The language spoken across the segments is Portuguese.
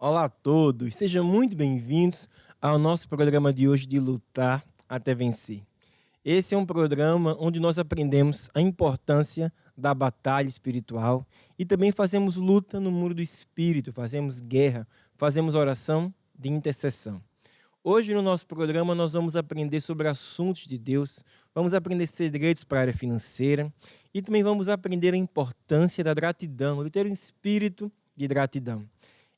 Olá a todos, sejam muito bem-vindos ao nosso programa de hoje de Lutar até Vencer. Esse é um programa onde nós aprendemos a importância da batalha espiritual e também fazemos luta no mundo do espírito, fazemos guerra, fazemos oração de intercessão. Hoje no nosso programa nós vamos aprender sobre assuntos de Deus, vamos aprender segredos para a área financeira e também vamos aprender a importância da gratidão, de ter um espírito de gratidão.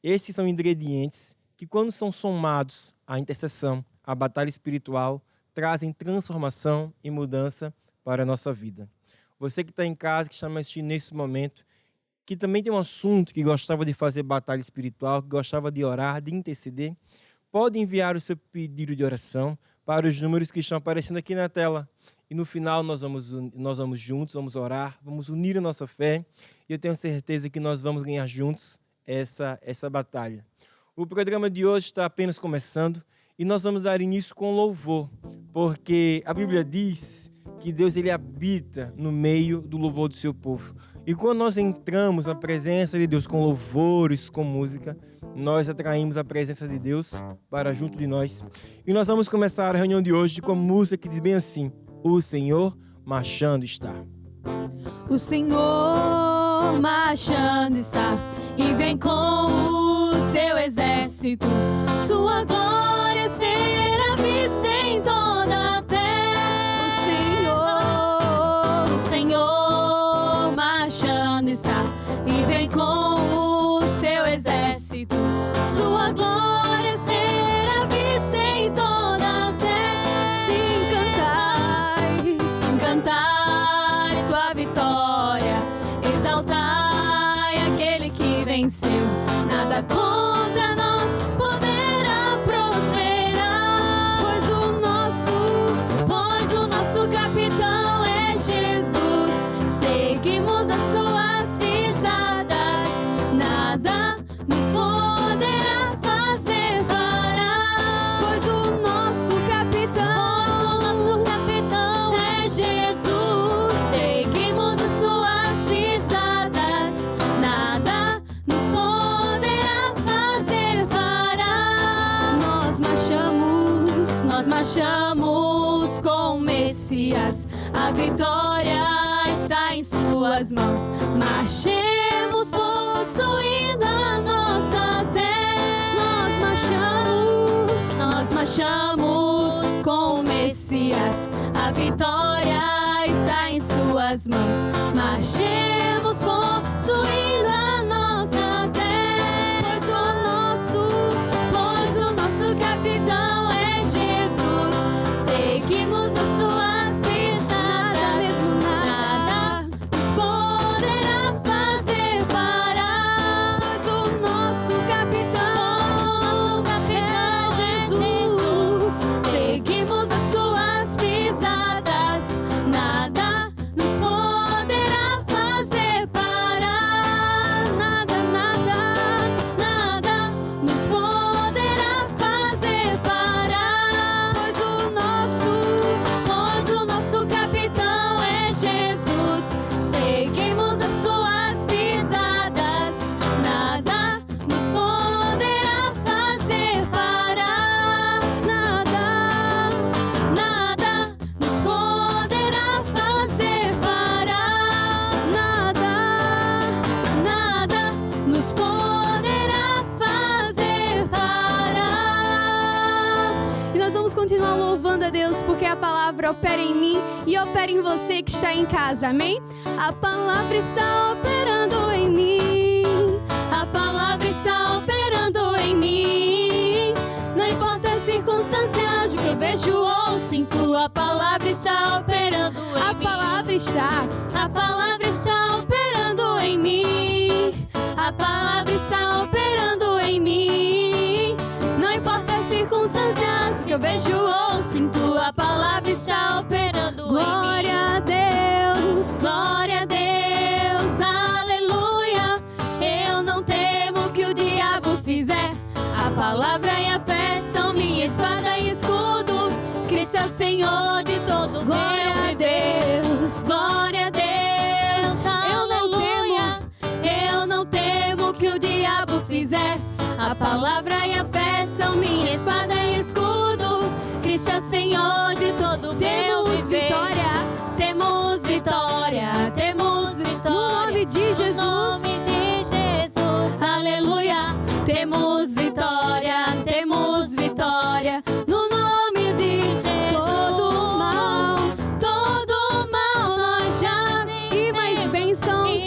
Esses são ingredientes que, quando são somados à intercessão, à batalha espiritual, trazem transformação e mudança para a nossa vida. Você que está em casa, que está me assistindo nesse momento, que também tem um assunto que gostava de fazer batalha espiritual, que gostava de orar, de interceder, pode enviar o seu pedido de oração para os números que estão aparecendo aqui na tela. E no final nós vamos juntos, vamos orar, vamos unir a nossa fé. E eu tenho certeza que nós vamos ganhar juntos essa batalha. O programa de hoje está apenas começando e nós vamos dar início com louvor, porque a Bíblia diz que Deus ele habita no meio do louvor do seu povo. E quando nós entramos na presença de Deus com louvores, com música, nós atraímos a presença de Deus para junto de nós. E nós vamos começar a reunião de hoje com a música que diz bem assim: o Senhor marchando está. O Senhor marchando está e vem com o seu exército. Sua glória será vista em toda a terra. O Senhor marchando está e vem com o seu exército. Sua glória será vista em toda a terra. Sim, cantai sua vitória, exaltai aquele que venceu. Nada contra nós poderá prosperar, pois o nosso capitão é Jesus. Seguimos as suas pisadas, nada nos poderá fazer parar, pois o nosso capitão é Jesus. Seguimos as suas pisadas, nada nos poderá fazer parar. Nós marchamos com o Messias, a vitória está em suas mãos. Marchemos possuindo a nossa terra. Nós marchamos com o Messias, a vitória está em suas mãos. Marchemos possuindo a nossa terra, pois o nosso capitão é Jesus. Seguimos as suas pisadas, nada nos poderá fazer parar, pois o nosso capitão é Jesus. Seguimos as suas pisadas, nada nos poderá fazer parar. Nada nos poderá fazer parar, pois o nosso capitão é Jesus. Seguimos as suas pisadas, nada nos poderá fazer parar. Nada nos poderá fazer parar. Nada nos poderá fazer parar. E nós vamos continuar louvando a Deus, porque a palavra opera em mim e opera em você que está em casa, amém? A palavra está operando em mim. A palavra está operando em mim. Não importa as circunstâncias, o que eu vejo ou sinto, a palavra está operando em mim. A palavra está operando em mim. A palavra está operando em mim. Não importa as circunstâncias, o que eu vejo ou sinto, a palavra está operando em mim. Glória a Deus, aleluia. Eu não temo o que o diabo fizer. A palavra e a fé são minha espada e escudo. Cristo é o Senhor de todo o glória a Deus, glória a Deus, aleluia. Eu não temo o que o diabo fizer. A A palavra e a fé são minha espada e escudo. Cristo é o Senhor de todo o meu viver. Temos vitória, temos vitória. No nome de Jesus. No nome de Jesus. Aleluia. Temos vitória, temos vitória. No nome de Jesus. Todo mal nós já vencemos. E mais bênçãos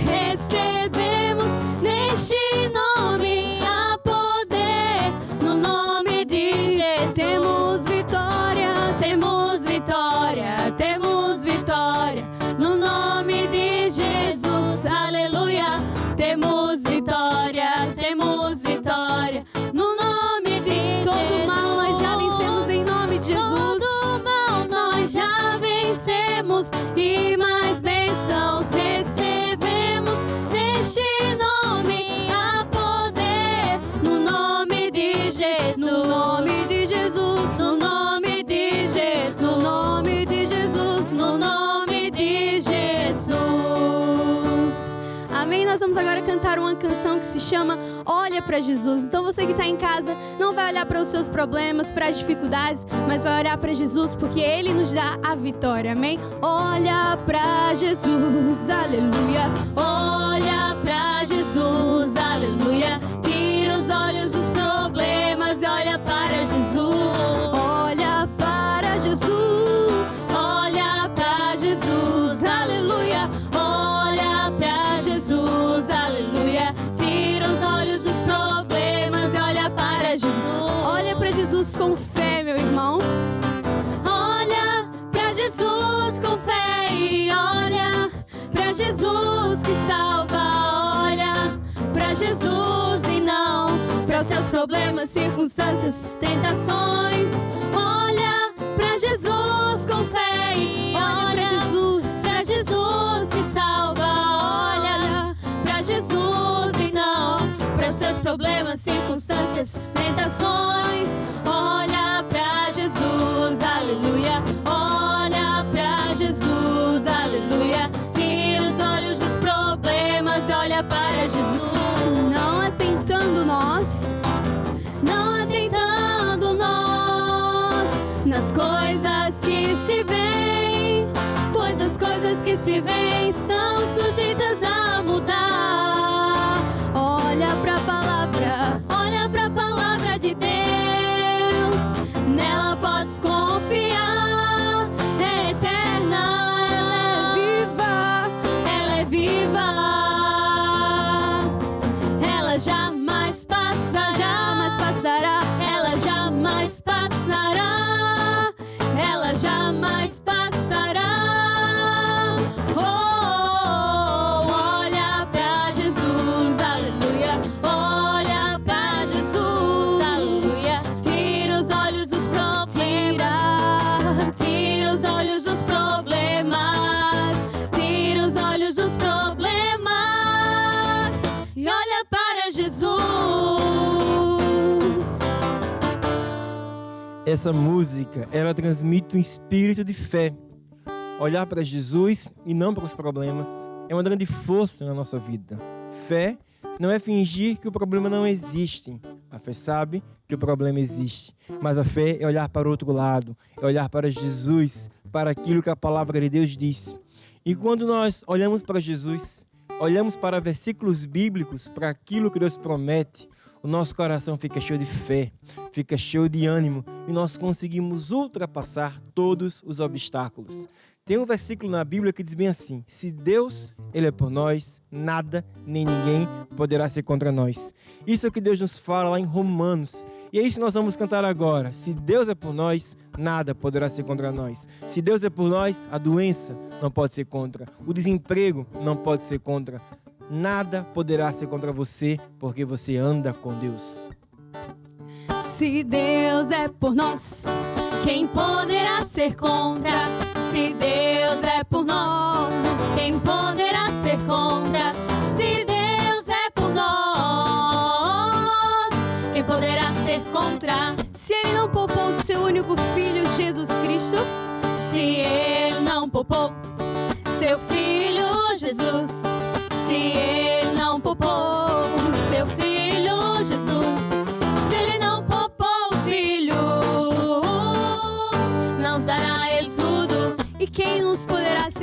recebemos neste nome. Há poder no nome de Jesus. Temos vitória, temos vitória, temos vitória. No nome de Jesus. Aleluia. Temos vitória, temos vitória. No nome de todo mal nós já vencemos em nome de Jesus. Todo mal nós já vencemos e mais bênçãos recebemos neste nome. Há poder no nome de Jesus. No nome de Jesus. No nome de Jesus. No nome de Jesus. No nome de Jesus. Amém? Nós vamos agora cantar uma canção que se chama Olha para Jesus. Então você que está em casa não vai olhar para os seus problemas, para as dificuldades, mas vai olhar para Jesus, porque Ele nos dá a vitória. Amém? Olha para Jesus, aleluia. Olha para Jesus, aleluia. Tira os olhos dos problemas e olha para Jesus. Olha para Jesus, olha para Jesus, aleluia. Olha para Jesus, aleluia. Tira os olhos dos problemas e olha para Jesus. Olha para Jesus com fé, meu irmão. Olha para Jesus com fé e olha para Jesus que salva. Olha para Jesus e não para os seus problemas, circunstâncias, tentações. Olha para Jesus com fé e olha para Jesus que salva. Olha para Jesus e não para os seus problemas, circunstâncias, tentações. Olha para Jesus, aleluia. Olha para Jesus, aleluia. Tira os olhos dos problemas e olha para Jesus. Não atentando nós nas coisas que se veem, pois as coisas que se veem são sujeitas a mudar. Olha pra palavra de Deus, nela podes confiar. É eterna, ela é viva, ela jamais passará, ela jamais passará, ela jamais passará. Olha pra Jesus, aleluia. Olha pra Jesus, aleluia. Tira os olhos dos problemas, tira os olhos dos problemas, tira os olhos dos problemas e olha para Jesus. Essa música, ela transmite um espírito de fé. Olhar para Jesus e não para os problemas é uma grande força na nossa vida. Fé não é fingir que o problema não existe. A fé sabe que o problema existe. Mas a fé é olhar para o outro lado, é olhar para Jesus, para aquilo que a palavra de Deus diz. E quando nós olhamos para Jesus, olhamos para versículos bíblicos, para aquilo que Deus promete, o nosso coração fica cheio de fé, fica cheio de ânimo e nós conseguimos ultrapassar todos os obstáculos. Tem um versículo na Bíblia que diz bem assim: se Deus, Ele é por nós, nada nem ninguém poderá ser contra nós. Isso é o que Deus nos fala lá em Romanos. E é isso que nós vamos cantar agora. Se Deus é por nós, nada poderá ser contra nós. Se Deus é por nós, a doença não pode ser contra. O desemprego não pode ser contra. Nada poderá ser contra você, porque você anda com Deus. Se Deus é por nós, quem poderá ser contra? Se Deus é por nós, quem poderá ser contra? Se Deus é por nós, quem poderá ser contra? Se Ele não poupou o seu único Filho, Jesus Cristo, se Ele não poupou seu Filho, Jesus, se Ele não poupou seu Filho,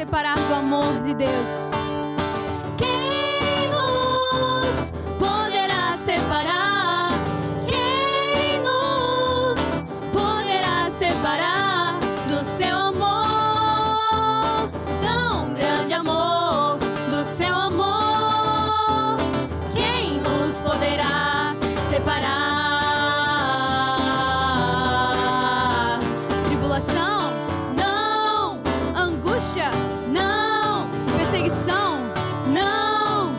separar do amor de Deus? Quem nos poderá separar? Quem nos poderá separar do seu amor? Tão grande amor, do seu amor. Quem nos poderá separar? Tribulação? Não. Angústia? Não. Perseguição? Não.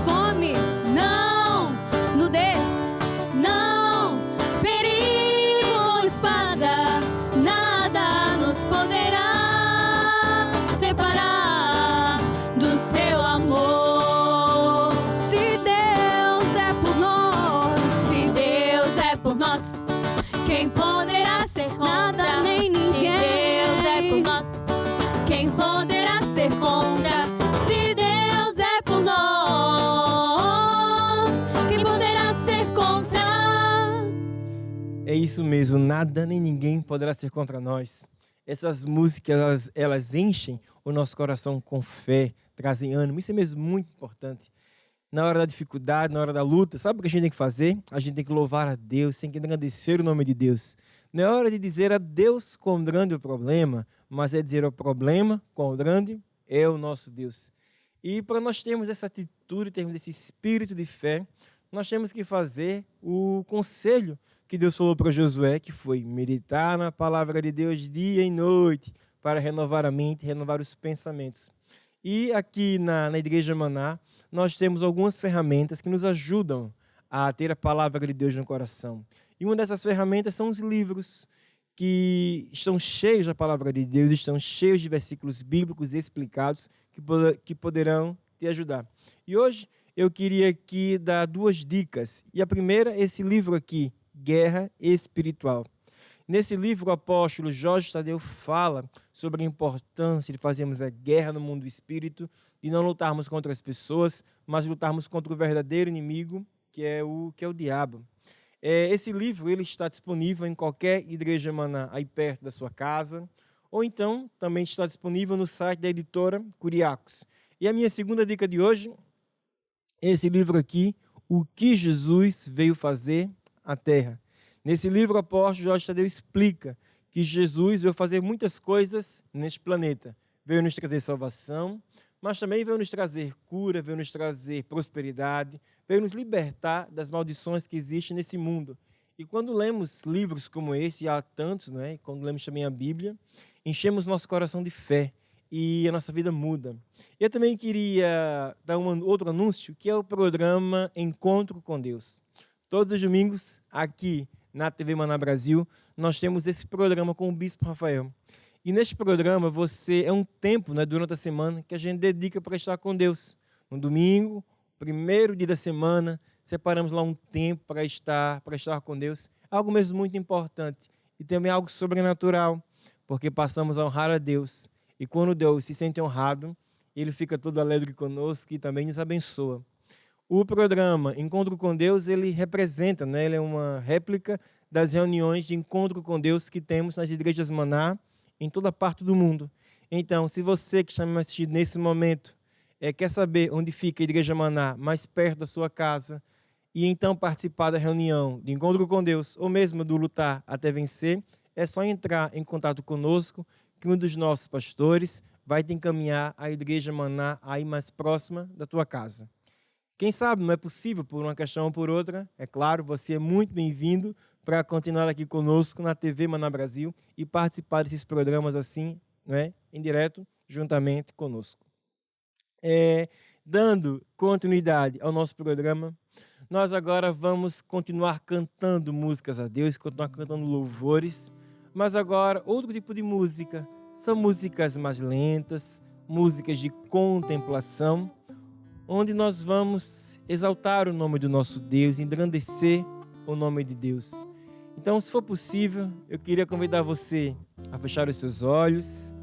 Fome? Não. Nudez? Não. Perigo ou espada? Nada nos poderá separar do seu amor. Se Deus é por nós, se Deus é por nós, quem poderá ser contra? Nada nem ninguém. Se Deus é por nós, quem poderá ser contra? Se Deus é por nós, quem poderá ser contra? É isso mesmo, nada nem ninguém poderá ser contra nós. Essas músicas, elas enchem o nosso coração com fé, trazem ânimo. Isso é mesmo muito importante. Na hora da dificuldade, na hora da luta, sabe o que a gente tem que fazer? A gente tem que louvar a Deus, tem que engrandecer o nome de Deus. Não é hora de dizer a Deus quão grande é o problema, mas é dizer ao problema quão grande é o nosso Deus. E para nós termos essa atitude, termos esse espírito de fé, nós temos que fazer o conselho que Deus falou para Josué, que foi meditar na palavra de Deus dia e noite, para renovar a mente, renovar os pensamentos. E aqui na Igreja Maná, nós temos algumas ferramentas que nos ajudam a ter a palavra de Deus no coração. E uma dessas ferramentas são os livros que estão cheios da palavra de Deus, estão cheios de versículos bíblicos explicados que poderão te ajudar. E hoje eu queria aqui dar duas dicas. E a primeira, esse livro aqui, Guerra Espiritual. Nesse livro, o apóstolo Jorge Tadeu fala sobre a importância de fazermos a guerra no mundo do espírito, de não lutarmos contra as pessoas, mas lutarmos contra o verdadeiro inimigo, que é o diabo. Esse livro ele está disponível em qualquer igreja maná aí perto da sua casa, ou então também está disponível no site da editora Curiacos. E a minha segunda dica de hoje é esse livro aqui, O que Jesus Veio Fazer à Terra. Nesse livro, o apóstolo Jorge Tadeu explica que Jesus veio fazer muitas coisas neste planeta. Veio nos trazer salvação, mas também veio nos trazer cura, veio nos trazer prosperidade, veio nos libertar das maldições que existem nesse mundo. E quando lemos livros como esse, e há tantos, né? Quando lemos também a Bíblia, enchemos nosso coração de fé e a nossa vida muda. Eu também queria dar outro anúncio, que é o programa Encontro com Deus. Todos os domingos, aqui na TV Maná Brasil, nós temos esse programa com o Bispo Rafael. E neste programa, é um tempo, né, durante a semana que a gente dedica para estar com Deus. No domingo, primeiro dia da semana, separamos lá um tempo para estar com Deus. Algo mesmo muito importante. E também algo sobrenatural, porque passamos a honrar a Deus. E quando Deus se sente honrado, Ele fica todo alegre conosco e também nos abençoa. O programa Encontro com Deus, ele representa, né? Ele é uma réplica das reuniões de encontro com Deus que temos nas igrejas Maná em toda parte do mundo. Então, se você que está me assistindo nesse momento quer saber onde fica a Igreja Maná, mais perto da sua casa, e então participar da reunião de encontro com Deus, ou mesmo do Lutar até Vencer, é só entrar em contato conosco, que um dos nossos pastores vai te encaminhar à Igreja Maná aí mais próxima da tua casa. Quem sabe não é possível por uma questão ou por outra, é claro, você é muito bem-vindo para continuar aqui conosco na TV Maná Brasil e participar desses programas assim, né, em direto, juntamente conosco. Dando continuidade ao nosso programa, nós agora vamos continuar cantando músicas a Deus, continuar cantando louvores, mas agora outro tipo de música, são músicas mais lentas, músicas de contemplação, onde nós vamos exaltar o nome do nosso Deus, engrandecer o nome de Deus. Então, se for possível, eu queria convidar você a fechar os seus olhos,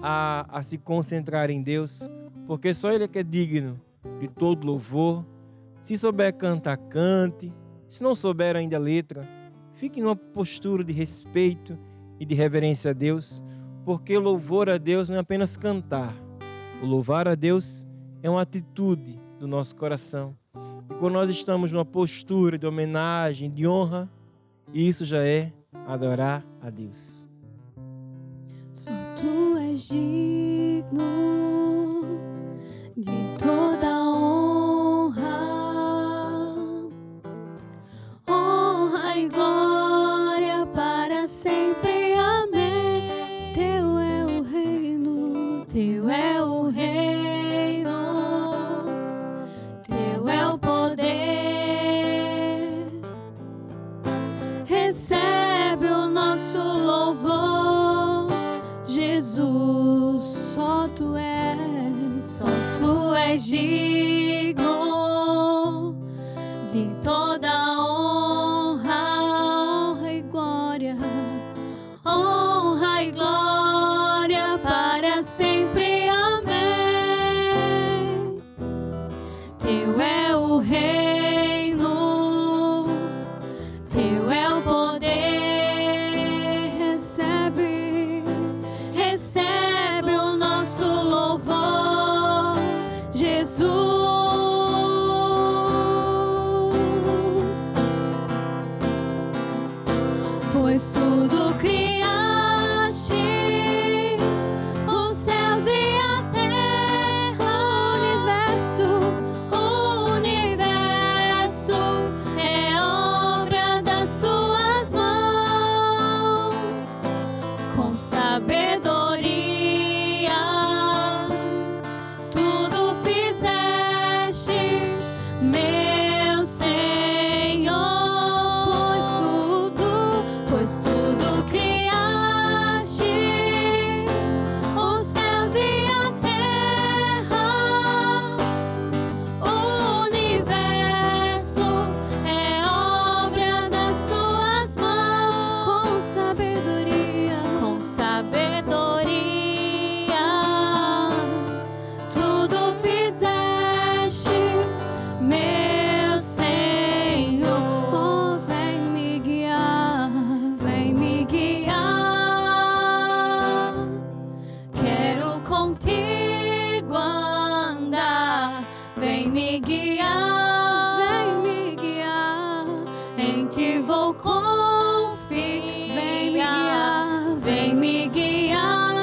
a se concentrar em Deus, porque só Ele é que é digno de todo louvor. Se souber cantar, cante. Se não souber ainda a letra, fique numa postura de respeito e de reverência a Deus, porque louvor a Deus não é apenas cantar, O louvar a Deus é uma atitude do nosso coração. E quando nós estamos numa postura de homenagem, de honra, isso já é adorar a Deus. Só tu és digno de toda honra, honra e glória para sempre. Amém. Teu é o reino, teu é o reino, teu é o poder. Recebe o nosso louvor, Jesus, só tu és digno de toda honra e glória, honra e glória para sempre. Amém. Teu é o reino, teu é o poder. Recebe o nosso louvor, Jesus. Pois tudo criaste, os céus e a terra, o universo é obra das suas mãos. Com sabedoria tudo fizeste, meu Senhor. Pois tudo criaste, os céus e a terra, o universo é obra das suas mãos. Com sabedoria tudo fizeste, meu Senhor. Oh, vem me guiar, vem me guiar. Quero contigo andar, vem me guiar, vem me guiar. Em ti vou confiar, vem me guiar.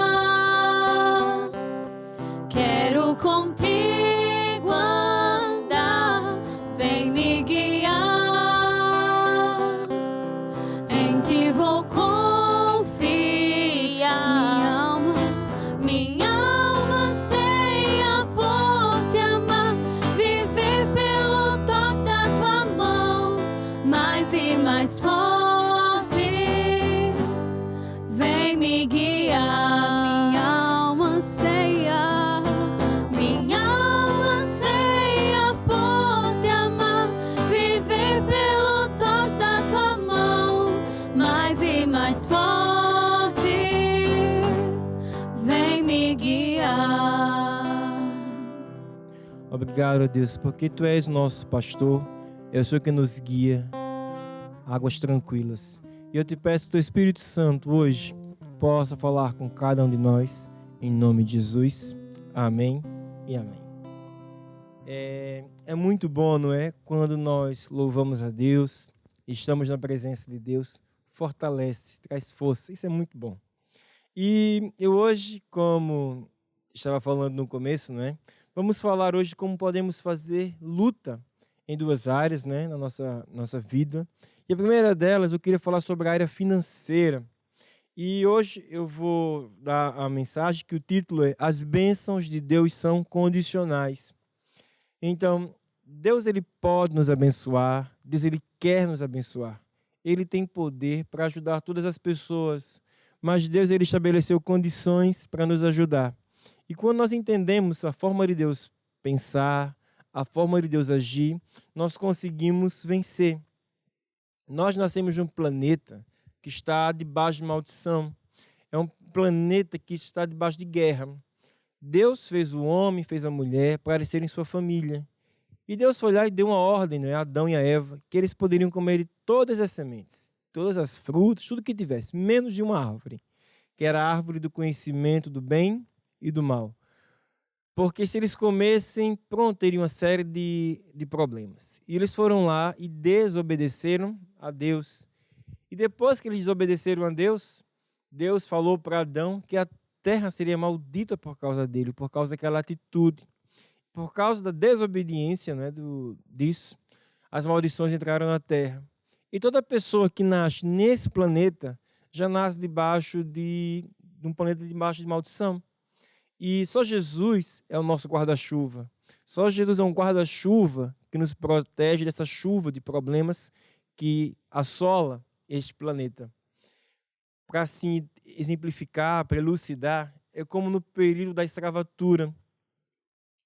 Quero contigo andar, vem me guiar. Em ti vou confiar. Minha alma anseia por te amar, viver pelo toque da tua mão, mais e mais forte. Vem me guiar. Minha alma anseia por te amar, viver pelo toque da tua mão, mais e mais forte. Vem me guiar. Obrigado, Deus, porque Tu és nosso pastor, é o Senhor que nos guia a águas tranquilas. E eu te peço que Teu Espírito Santo hoje possa falar com cada um de nós, em nome de Jesus. Amém e amém. É muito bom, não é? Quando nós louvamos a Deus, estamos na presença de Deus, fortalece, traz força, isso é muito bom. E eu hoje, como estava falando no começo, não é? Vamos falar hoje como podemos fazer luta em duas áreas, né, na nossa vida. E a primeira delas, eu queria falar sobre a área financeira. E hoje eu vou dar a mensagem que o título é As bênçãos de Deus são condicionais. Então, Deus ele pode nos abençoar, Deus ele quer nos abençoar. Ele tem poder para ajudar todas as pessoas, mas Deus ele estabeleceu condições para nos ajudar. E quando nós entendemos a forma de Deus pensar, a forma de Deus agir, nós conseguimos vencer. Nós nascemos de um planeta que está debaixo de maldição. É um planeta que está debaixo de guerra. Deus fez o homem, fez a mulher para serem sua família. E Deus foi lá e deu uma ordem, né, a Adão e a Eva, que eles poderiam comer de todas as sementes, todas as frutas, tudo que tivesse, menos de uma árvore, que era a árvore do conhecimento do bem e do mal. Porque se eles comessem, pronto, teriam uma série de problemas. E eles foram lá e desobedeceram a Deus. E depois que eles desobedeceram a Deus, Deus falou para Adão que a terra seria maldita por causa dele, por causa daquela atitude. Por causa da desobediência, né, disso, as maldições entraram na terra. E toda pessoa que nasce nesse planeta já nasce debaixo de um planeta debaixo de maldição. E só Jesus é o nosso guarda-chuva. Só Jesus é um guarda-chuva que nos protege dessa chuva de problemas que assola este planeta. Para assim exemplificar, para elucidar, é como no período da escravatura.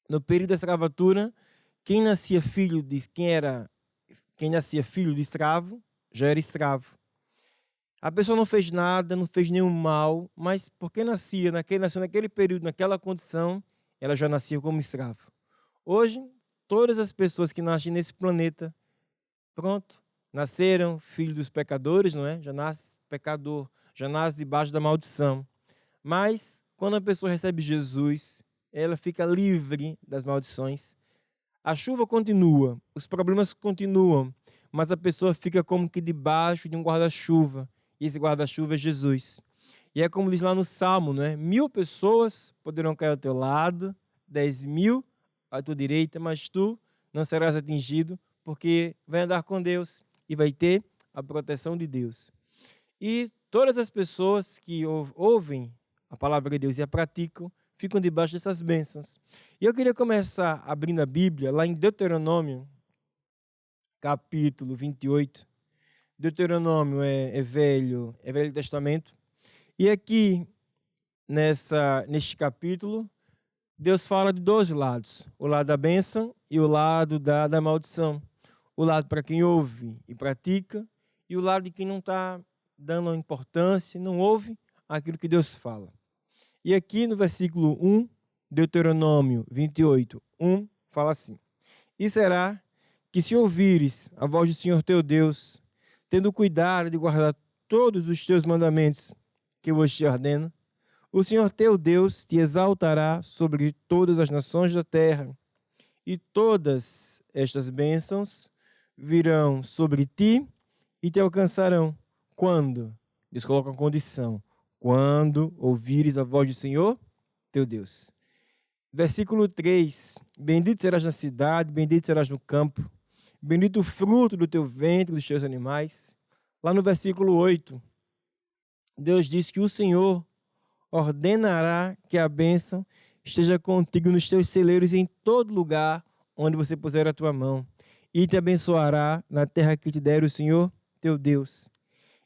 No período da escravatura, quem nascia filho de escravo já era escravo. A pessoa não fez nada, não fez nenhum mal, mas porque nasceu naquele período, naquela condição, ela já nascia como escravo. Hoje, todas as pessoas que nascem nesse planeta, pronto, nasceram filhos dos pecadores, não é? Já nasce pecador, já nasce debaixo da maldição. Mas, quando a pessoa recebe Jesus, ela fica livre das maldições. A chuva continua, os problemas continuam, mas a pessoa fica como que debaixo de um guarda-chuva. E esse guarda-chuva é Jesus. E é como diz lá no Salmo, não é? 1000 pessoas poderão cair ao teu lado, 10.000 à tua direita, mas tu não serás atingido, porque vai andar com Deus e vai ter a proteção de Deus. E todas as pessoas que ouvem a palavra de Deus e a praticam, ficam debaixo dessas bênçãos. E eu queria começar abrindo a Bíblia, lá em Deuteronômio, capítulo 28. Deuteronômio é Velho Testamento. E aqui, neste capítulo, Deus fala de dois lados. O lado da bênção e o lado da maldição. O lado para quem ouve e pratica, e o lado de quem não está dando importância, não ouve aquilo que Deus fala. E aqui no versículo 1, Deuteronômio 28, 1, fala assim: E será que se ouvires a voz do Senhor teu Deus, tendo cuidado de guardar todos os teus mandamentos que eu hoje te ordeno, o Senhor teu Deus te exaltará sobre todas as nações da terra, e todas estas bênçãos virão sobre ti e te alcançarão. Quando? Deus coloca uma condição. Quando ouvires a voz do Senhor, teu Deus. Versículo 3. Bendito serás na cidade, bendito serás no campo. Bendito o fruto do teu ventre, dos teus animais. Lá no versículo 8, Deus diz que o Senhor ordenará que a bênção esteja contigo nos teus celeiros e em todo lugar onde você puser a tua mão. E te abençoará na terra que te der o Senhor, teu Deus.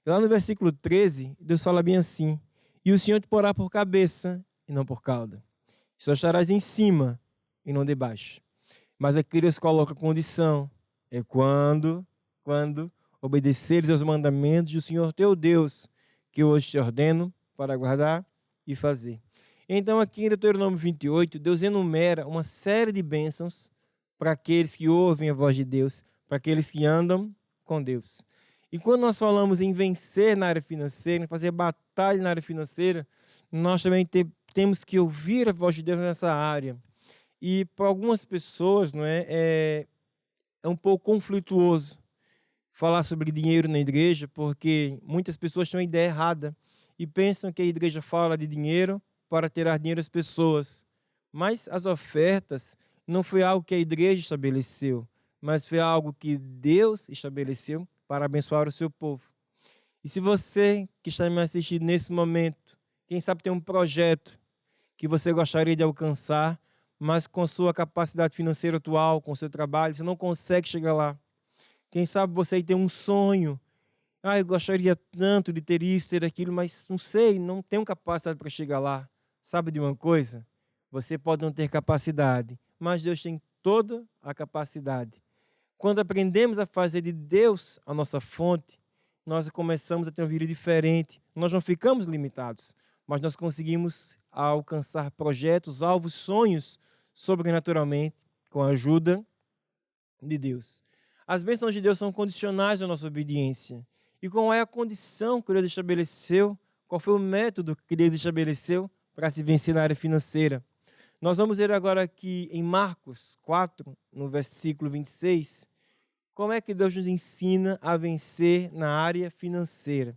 E lá no versículo 13, Deus fala bem assim: E o Senhor te porá por cabeça e não por cauda. Só estarás em cima e não debaixo. Mas aqui Deus coloca condição. É quando obedeceres aos mandamentos do Senhor teu Deus, que eu hoje te ordeno para guardar e fazer. Então aqui em Deuteronômio 28, Deus enumera uma série de bênçãos para aqueles que ouvem a voz de Deus, para aqueles que andam com Deus. E quando nós falamos em vencer na área financeira, em fazer batalha na área financeira, nós também temos que ouvir a voz de Deus nessa área. E para algumas pessoas, não é um pouco conflituoso falar sobre dinheiro na igreja, porque muitas pessoas têm uma ideia errada e pensam que a igreja fala de dinheiro para tirar dinheiro das pessoas. Mas as ofertas não foi algo que a igreja estabeleceu, mas foi algo que Deus estabeleceu para abençoar o seu povo. E se você que está me assistindo nesse momento, quem sabe tem um projeto que você gostaria de alcançar, mas com sua capacidade financeira atual, com seu trabalho, você não consegue chegar lá. Quem sabe você tem um sonho. Eu gostaria tanto de ter isso, ter aquilo, mas não sei, não tenho capacidade para chegar lá. Sabe de uma coisa? Você pode não ter capacidade, mas Deus tem toda a capacidade. Quando aprendemos a fazer de Deus a nossa fonte, nós começamos a ter uma vida diferente. Nós não ficamos limitados, mas nós conseguimos alcançar projetos, alvos, sonhos sobrenaturalmente com a ajuda de Deus. As bênçãos de Deus são condicionais à nossa obediência. E qual é a condição que Deus estabeleceu? Qual foi o método que Deus estabeleceu para se vencer na área financeira? Nós vamos ver agora aqui em Marcos 4, no versículo 26, como é que Deus nos ensina a vencer na área financeira.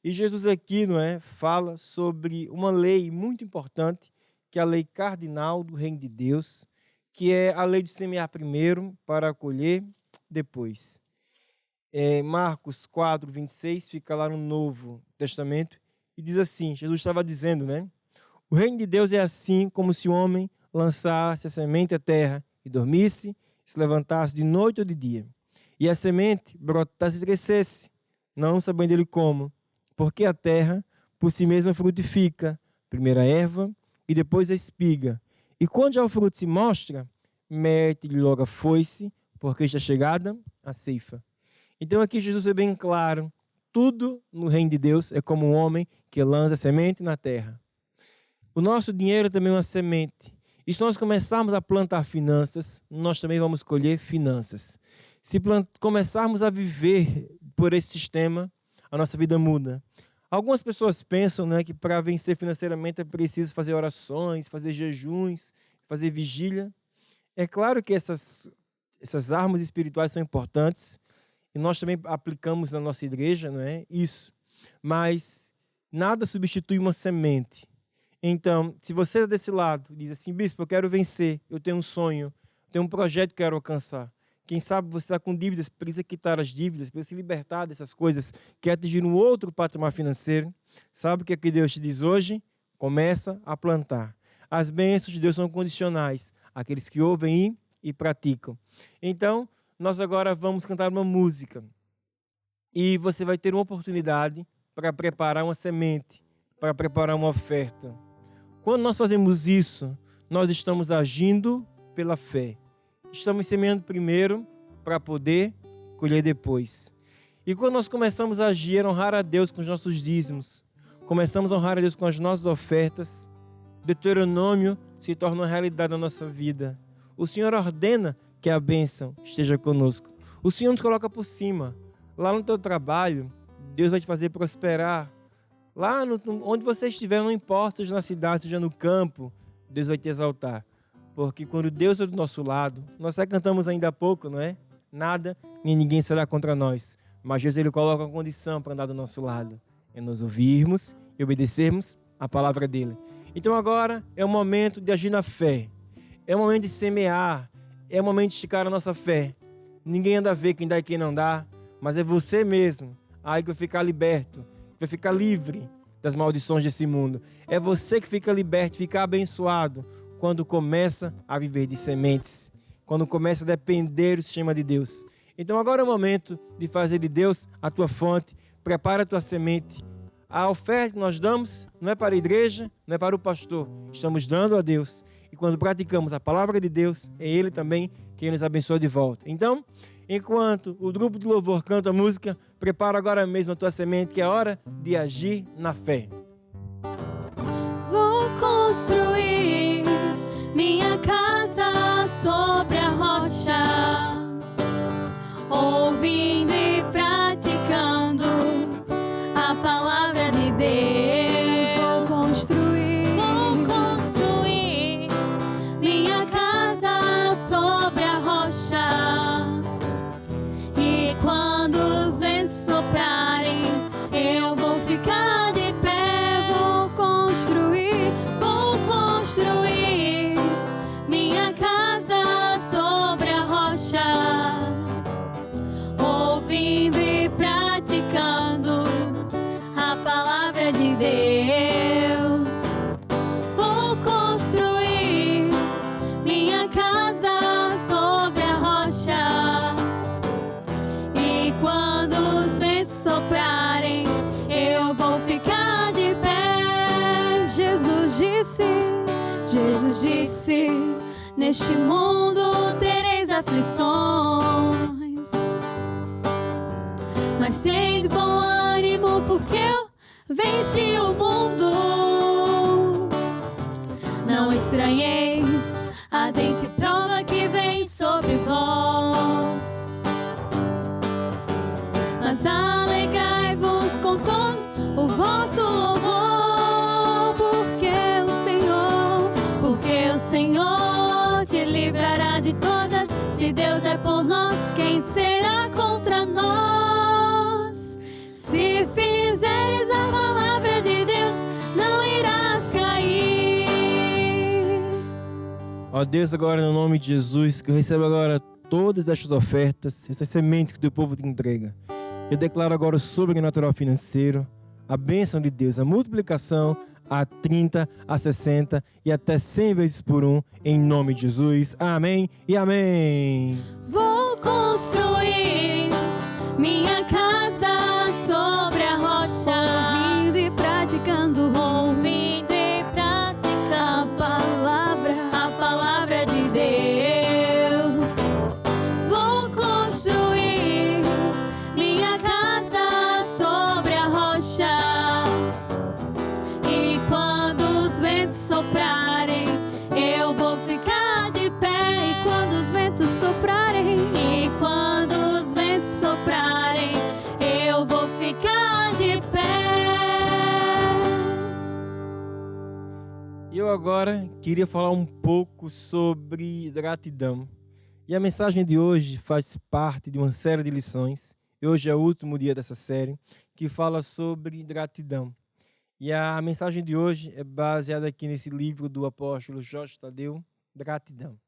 E Jesus aqui, fala sobre uma lei muito importante, que é a lei cardinal do reino de Deus, que é a lei de semear primeiro para colher depois. Marcos 4, 26, fica lá no Novo Testamento, e diz assim, Jesus estava dizendo, o reino de Deus é assim como se o homem lançasse a semente à terra e dormisse, se levantasse de noite ou de dia. E a semente brotasse e crescesse, não sabendo ele como, porque a terra por si mesma frutifica, primeiro a erva e depois a espiga. E quando já o fruto se mostra, mete-lhe logo a foice, porque está chegada a ceifa. Então aqui Jesus é bem claro, tudo no reino de Deus é como um homem que lança a semente na terra. O nosso dinheiro também é uma semente. E se nós começarmos a plantar finanças, nós também vamos colher finanças. Se começarmos a viver por esse sistema, a nossa vida muda. Algumas pessoas pensam que para vencer financeiramente é preciso fazer orações, fazer jejuns, fazer vigília. É claro que essas armas espirituais são importantes e nós também aplicamos na nossa igreja, isso. Mas nada substitui uma semente. Então, se você é desse lado, diz assim, bispo, eu quero vencer, eu tenho um sonho, tenho um projeto que quero alcançar. Quem sabe você está com dívidas, precisa quitar as dívidas, precisa se libertar dessas coisas, quer atingir um outro patamar financeiro. Sabe o que Deus te diz hoje? Começa a plantar. As bênçãos de Deus são condicionais, aqueles que ouvem e praticam. Então, nós agora vamos cantar uma música. E você vai ter uma oportunidade para preparar uma semente, para preparar uma oferta. Quando nós fazemos isso, nós estamos agindo pela fé. Estamos semeando primeiro para poder colher depois. E quando nós começamos a agir, a honrar a Deus com os nossos dízimos, começamos a honrar a Deus com as nossas ofertas, Deuteronômio se torna uma realidade na nossa vida. O Senhor ordena que a bênção esteja conosco. O Senhor nos coloca por cima. Lá no teu trabalho, Deus vai te fazer prosperar. Lá onde você estiver, não importa, seja na cidade, seja no campo, Deus vai te exaltar. Porque quando Deus é do nosso lado, nós até cantamos ainda há pouco, Nada nem ninguém será contra nós. Mas Deus, Ele coloca uma condição para andar do nosso lado. É nos ouvirmos e obedecermos a palavra dEle. Então agora é o momento de agir na fé. É o momento de semear. É o momento de esticar a nossa fé. Ninguém anda a ver quem dá e quem não dá. Mas é você mesmo aí que vai ficar liberto. Vai ficar livre das maldições desse mundo. É você que fica liberto, fica abençoado quando começa a viver de sementes, quando começa a depender do sistema de Deus. Então agora é o momento de fazer de Deus a tua fonte, prepara a tua semente. A oferta que nós damos não é para a igreja, não é para o pastor, estamos dando a Deus. E quando praticamos a palavra de Deus, é Ele também quem nos abençoa de volta. Então, enquanto o grupo de louvor canta a música, prepara agora mesmo a tua semente, que é hora de agir na fé. Vou construir minha casa sobre a rocha, ouvindo e praticando a palavra de Deus. Vou construir minha casa sobre a rocha, e quando os ventos soprarem, eu vou ficar de pé. Vou construir minha casa sobre a rocha, ouvindo e praticando a palavra de Deus. Vou construir minha casa sobre a rocha, e quando os ventos soprarem, eu vou ficar de pé. Jesus disse, neste mundo tereis aflições, mas tende bom ânimo, porque eu venci o mundo. Não estranheis a ardente prova que vem sobre vós, mas alegrai-vos com todo o vosso louvor, porque o Senhor Se Deus é por nós, quem será contra nós? Se fizeres a palavra de Deus, não irás cair. Ó Deus, agora no nome de Jesus, que eu recebo agora todas estas ofertas, essas sementes que o teu povo te entrega. Eu declaro agora o sobrenatural financeiro, a bênção de Deus, a multiplicação a 30, a 60 e até 100 vezes por um, em nome de Jesus. Amém e amém. Vou construir minha casa sobre a rocha, ouvindo e praticando a palavra de Deus. Vou construir minha casa sobre a rocha, e quando os ventos soprarem, eu vou ficar de pé. E quando os ventos soprarem, eu vou ficar de pé. Eu agora queria falar um pouco sobre gratidão. E a mensagem de hoje faz parte de uma série de lições. E hoje é o último dia dessa série, que fala sobre gratidão. E a mensagem de hoje é baseada aqui nesse livro do apóstolo Jorge Tadeu, Gratidão.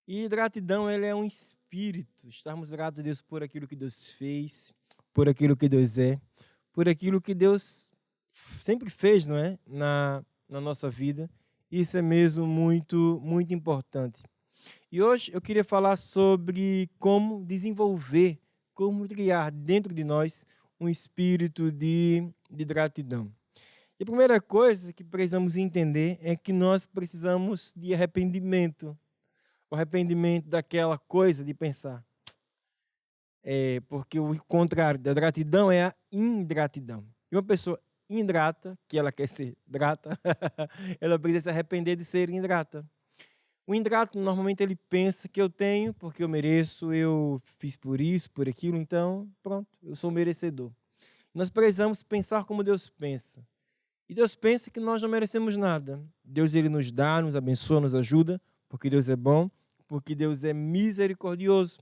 E gratidão, ele é um espírito. Estarmos gratos a Deus por aquilo que Deus fez, por aquilo que Deus é, por aquilo que Deus sempre fez, não é? Na nossa vida. Isso é mesmo muito, muito importante. E hoje eu queria falar sobre como desenvolver, como criar dentro de nós um espírito de gratidão. E a primeira coisa que precisamos entender é que nós precisamos de arrependimento. O arrependimento daquela coisa de pensar. Porque o contrário da gratidão é a ingratidão. E uma pessoa ingrata, que ela quer ser grata, ela precisa se arrepender de ser ingrata. O ingrato, normalmente, ele pensa que eu tenho, porque eu mereço, eu fiz por isso, por aquilo, então, pronto, eu sou merecedor. Nós precisamos pensar como Deus pensa. E Deus pensa que nós não merecemos nada. Deus, ele nos dá, nos abençoa, nos ajuda, porque Deus é bom, porque Deus é misericordioso.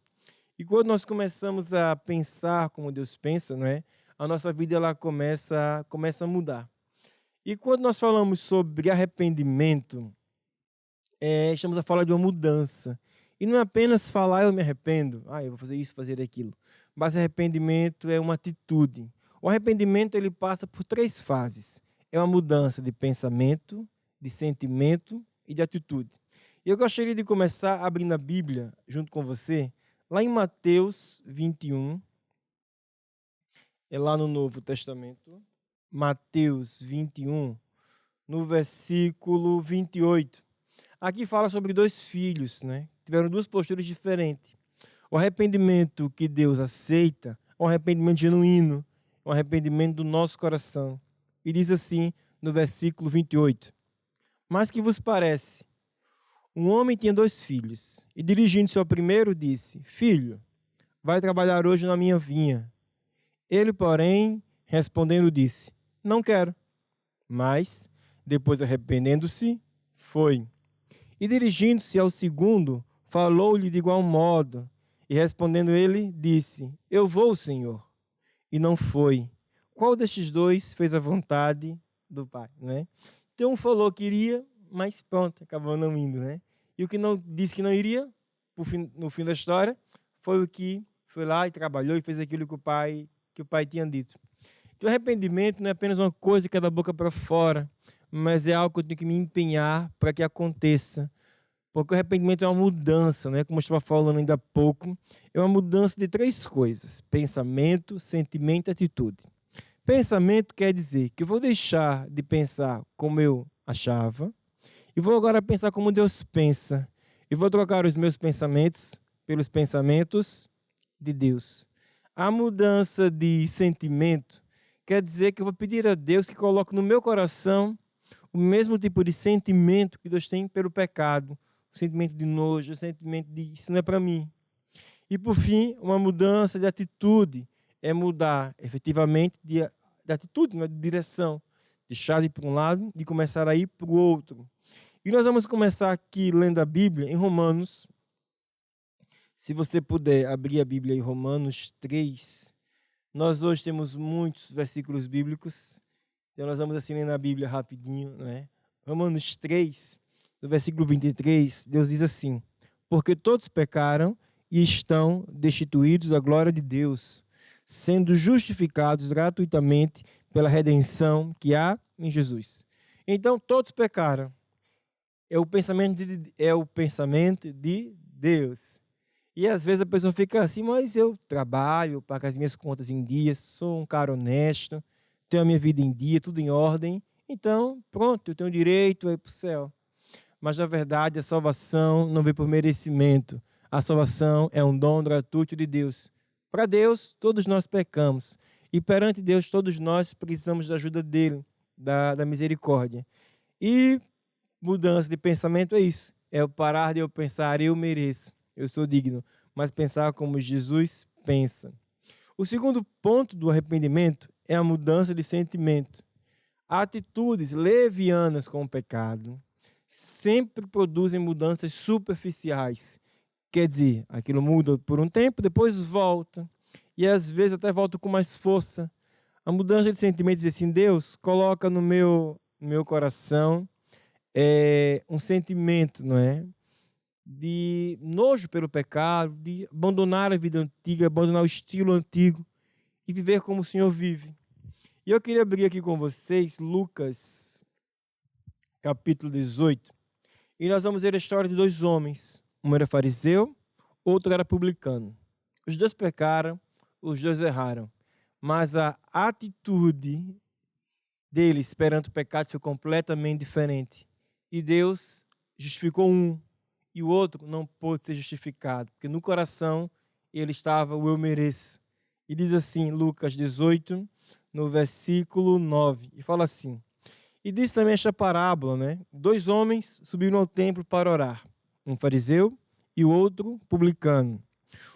E quando nós começamos a pensar como Deus pensa, não é? A nossa vida ela começa a mudar. E quando nós falamos sobre arrependimento, estamos a falar de uma mudança. E não é apenas falar, eu me arrependo, eu vou fazer isso, fazer aquilo. Mas arrependimento é uma atitude. O arrependimento ele passa por 3 fases. É uma mudança de pensamento, de sentimento e de atitude. E eu gostaria de começar abrindo a Bíblia junto com você, lá em Mateus 21, é lá no Novo Testamento, Mateus 21, no versículo 28. Aqui fala sobre 2 filhos, né? Tiveram 2 posturas diferentes. O arrependimento que Deus aceita é um arrependimento genuíno, um arrependimento do nosso coração. E diz assim no versículo 28. Mas que vos parece? Um homem tinha 2 filhos, e dirigindo-se ao primeiro, disse: Filho, vai trabalhar hoje na minha vinha. Ele, porém, respondendo, disse: Não quero. Mas, depois arrependendo-se, foi. E dirigindo-se ao segundo, falou-lhe de igual modo. E respondendo ele, disse: Eu vou, Senhor. E não foi. Qual destes 2 fez a vontade do Pai? Né? Então, um falou que iria, mas pronto, acabou não indo. Né? E o que não disse que não iria, no fim da história, foi o que foi lá e trabalhou e fez aquilo que o pai tinha dito. Então, arrependimento não é apenas uma coisa que é da boca para fora, mas é algo que eu tenho que me empenhar para que aconteça. Porque o arrependimento é uma mudança, né? Como eu estava falando ainda há pouco, é uma mudança de 3 coisas: pensamento, sentimento e atitude. Pensamento quer dizer que eu vou deixar de pensar como eu achava e vou agora pensar como Deus pensa. E vou trocar os meus pensamentos pelos pensamentos de Deus. A mudança de sentimento quer dizer que eu vou pedir a Deus que coloque no meu coração o mesmo tipo de sentimento que Deus tem pelo pecado. O sentimento de nojo, o sentimento de isso não é para mim. E, por fim, uma mudança de atitude é mudar efetivamente de atitude, de direção. Deixar de ir para um lado e começar a ir para o outro. E nós vamos começar aqui lendo a Bíblia em Romanos, Se você puder abrir a Bíblia em Romanos 3, nós hoje temos muitos versículos bíblicos, então nós vamos assim ler na Bíblia rapidinho, né? Romanos 3, no versículo 23, Deus diz assim: porque todos pecaram e estão destituídos da glória de Deus, sendo justificados gratuitamente pela redenção que há em Jesus. Então, todos pecaram. É o pensamento de Deus. E às vezes a pessoa fica assim, mas eu trabalho, pago as minhas contas em dia, sou um cara honesto, tenho a minha vida em dia, tudo em ordem, então, pronto, eu tenho direito a ir para o céu. Mas, na verdade, a salvação não vem por merecimento. A salvação é um dom gratuito de Deus. Para Deus, todos nós pecamos. E perante Deus, todos nós precisamos da ajuda dele, da misericórdia. E mudança de pensamento é isso. É o parar de eu pensar, eu mereço, eu sou digno. Mas pensar como Jesus pensa. O segundo ponto do arrependimento é a mudança de sentimento. Atitudes levianas com o pecado sempre produzem mudanças superficiais. Quer dizer, aquilo muda por um tempo, depois volta. E às vezes até volta com mais força. A mudança de sentimento diz assim, Deus, coloca no meu coração um sentimento, não é? De nojo pelo pecado, de abandonar a vida antiga, abandonar o estilo antigo e viver como o Senhor vive. E eu queria abrir aqui com vocês Lucas, capítulo 18. E nós vamos ver a história de dois homens. Um era fariseu, outro era publicano. Os dois pecaram, os dois erraram. Mas a atitude deles perante o pecado foi completamente diferente. E Deus justificou um, e o outro não pôde ser justificado, porque no coração ele estava o eu mereço. E diz assim, Lucas 18, no versículo 9, e fala assim, e diz também esta parábola, né? Dois homens subiram ao templo para orar, um fariseu e o outro publicano.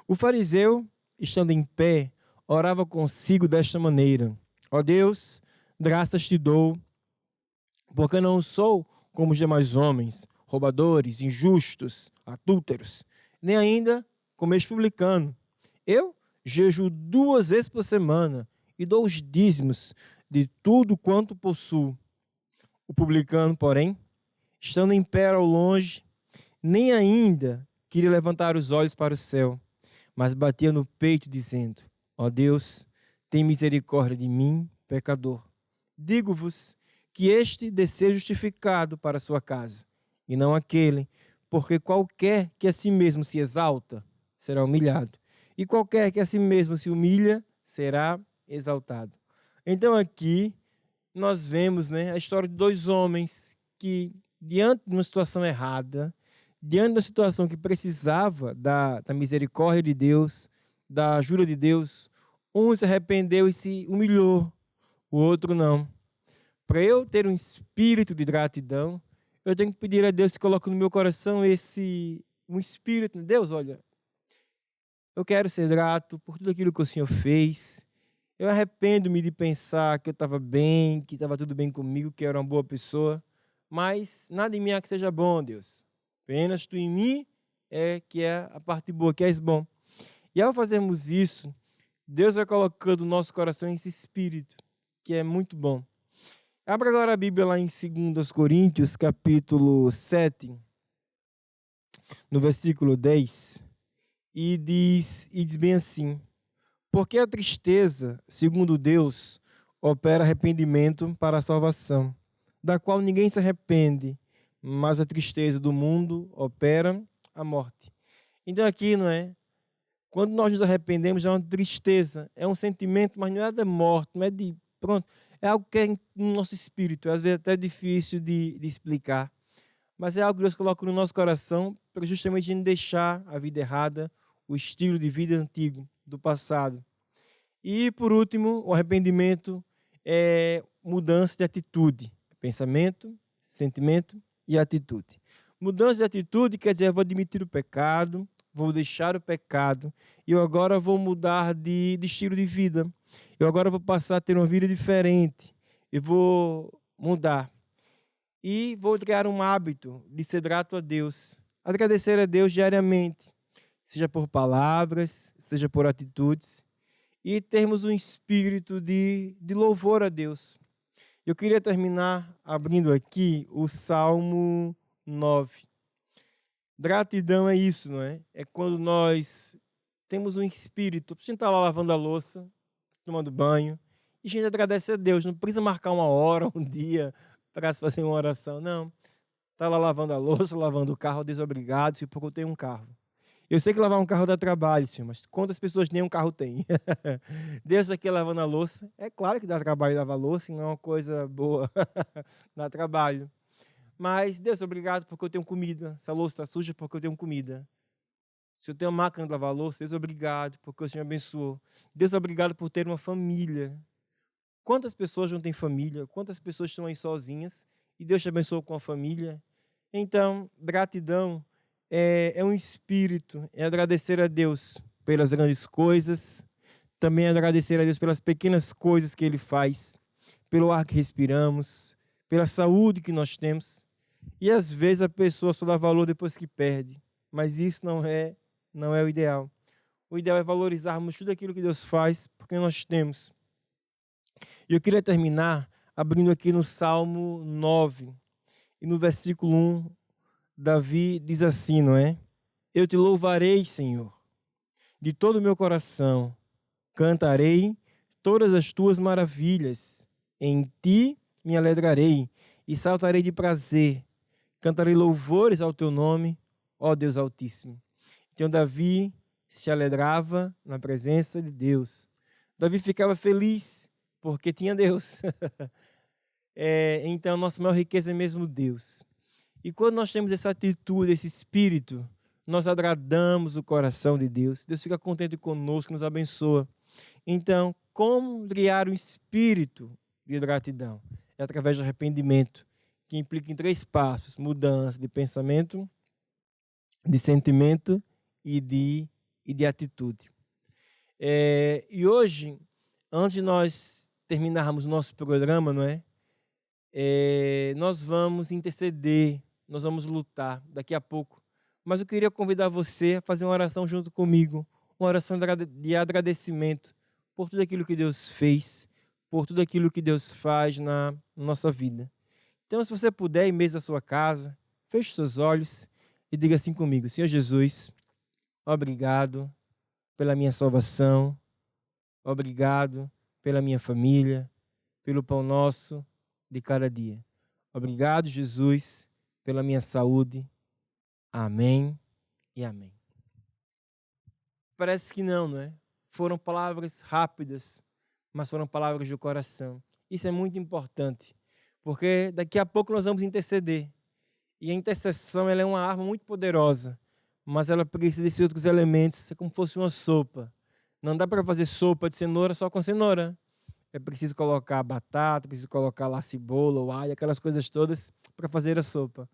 O fariseu, estando em pé, orava consigo desta maneira, ó Deus, graças te dou, porque não sou como os demais homens, roubadores, injustos, adúlteros, nem ainda como este publicano. Eu jejuo 2 vezes por semana e dou os dízimos de tudo quanto possuo. O publicano, porém, estando em pé ao longe, nem ainda queria levantar os olhos para o céu, mas batia no peito, dizendo, ó Deus, tem misericórdia de mim, pecador. Digo-vos que este descer justificado para a sua casa, e não aquele, porque qualquer que a si mesmo se exalta, será humilhado, e qualquer que a si mesmo se humilha, será exaltado. Então aqui nós vemos, né, a história de dois homens que, diante de uma situação errada, diante de uma situação que precisava da misericórdia de Deus, da ajuda de Deus, um se arrependeu e se humilhou, o outro não. Para eu ter um espírito de gratidão, eu tenho que pedir a Deus que coloque no meu coração um espírito. Deus, olha, eu quero ser grato por tudo aquilo que o Senhor fez. Eu arrependo-me de pensar que eu estava bem, que estava tudo bem comigo, que eu era uma boa pessoa. Mas nada em mim há que seja bom, Deus. Apenas tu em mim que é a parte boa, que és bom. E ao fazermos isso, Deus vai colocando no nosso coração esse espírito, que é muito bom. Abra agora a Bíblia lá em 2 Coríntios, capítulo 7, no versículo 10, e diz bem assim, porque a tristeza, segundo Deus, opera arrependimento para a salvação, da qual ninguém se arrepende, mas a tristeza do mundo opera a morte. Então aqui, não é? Quando nós nos arrependemos, é uma tristeza, é um sentimento, mas não é de morte, não é de pronto. É algo que é no nosso espírito, às vezes até difícil de explicar. Mas é algo que Deus coloca no nosso coração para justamente não deixar a vida errada, o estilo de vida antigo, do passado. E, por último, o arrependimento é mudança de atitude. Pensamento, sentimento e atitude. Mudança de atitude quer dizer, eu vou admitir o pecado, vou deixar o pecado e eu agora vou mudar de estilo de vida. Eu agora vou passar a ter uma vida diferente. Eu vou mudar. E vou criar um hábito de ser grato a Deus. Agradecer a Deus diariamente. seja por palavras, seja por atitudes, e termos um espírito de louvor a Deus. Eu queria terminar abrindo aqui o Salmo 9. Gratidão é isso, não é? É quando nós temos um espírito. A gente está lá lavando a louça, tomando banho, e a gente agradece a Deus. Não precisa marcar uma hora, um dia, para se fazer uma oração. Não. Está lá lavando a louça, lavando o carro. Deus, obrigado, Senhor, porque eu tenho um carro. Eu sei que lavar um carro dá trabalho, Senhor, mas quantas pessoas nem um carro têm? Deus aqui lavando a louça. É claro que dá trabalho lavar a louça, não é uma coisa boa. Dá trabalho. Mas, Deus, obrigado porque eu tenho comida. Essa louça está suja porque eu tenho comida. Se eu tenho uma máquina de lavar a louça, Deus, obrigado porque o Senhor me abençoou. Deus, obrigado por ter uma família. Quantas pessoas não têm família? Quantas pessoas estão aí sozinhas? E Deus te abençoou com a família? Então, gratidão é um espírito, é agradecer a Deus pelas grandes coisas, também agradecer a Deus pelas pequenas coisas que Ele faz, pelo ar que respiramos, pela saúde que nós temos. E às vezes a pessoa só dá valor depois que perde, mas isso não é o ideal. O ideal é valorizarmos tudo aquilo que Deus faz, porque nós temos. E eu queria terminar abrindo aqui no Salmo 9, e no versículo 1, Davi diz assim, não é? Eu te louvarei, Senhor, de todo o meu coração. Cantarei todas as tuas maravilhas. Em ti me alegrarei e saltarei de prazer. Cantarei louvores ao teu nome, ó Deus Altíssimo. Então Davi se alegrava na presença de Deus. Davi ficava feliz porque tinha Deus. Então, nossa maior riqueza é mesmo Deus. E quando nós temos essa atitude, esse espírito, nós agradamos o coração de Deus. Deus fica contente conosco, nos abençoa. Então, como criar um espírito de gratidão? É através do arrependimento, que implica em 3 passos: mudança de pensamento, de sentimento e de atitude. E hoje, antes de nós terminarmos o nosso programa, não é? Nós vamos interceder, nós vamos lutar daqui a pouco. Mas eu queria convidar você a fazer uma oração junto comigo, uma oração de agradecimento por tudo aquilo que Deus fez, por tudo aquilo que Deus faz na nossa vida. Então, se você puder, em meio da sua casa, feche seus olhos e diga assim comigo: Senhor Jesus, obrigado pela minha salvação, obrigado pela minha família, pelo pão nosso de cada dia. Obrigado, Jesus, pela minha saúde. Amém e amém. Parece que não é? Foram palavras rápidas, mas foram palavras do coração. Isso é muito importante, porque daqui a pouco nós vamos interceder. E a intercessão, ela é uma arma muito poderosa, mas ela precisa desses outros elementos, é como se fosse uma sopa. Não dá para fazer sopa de cenoura só com cenoura. É preciso colocar batata, preciso colocar lá cebola, o alho, aquelas coisas todas para fazer a sopa.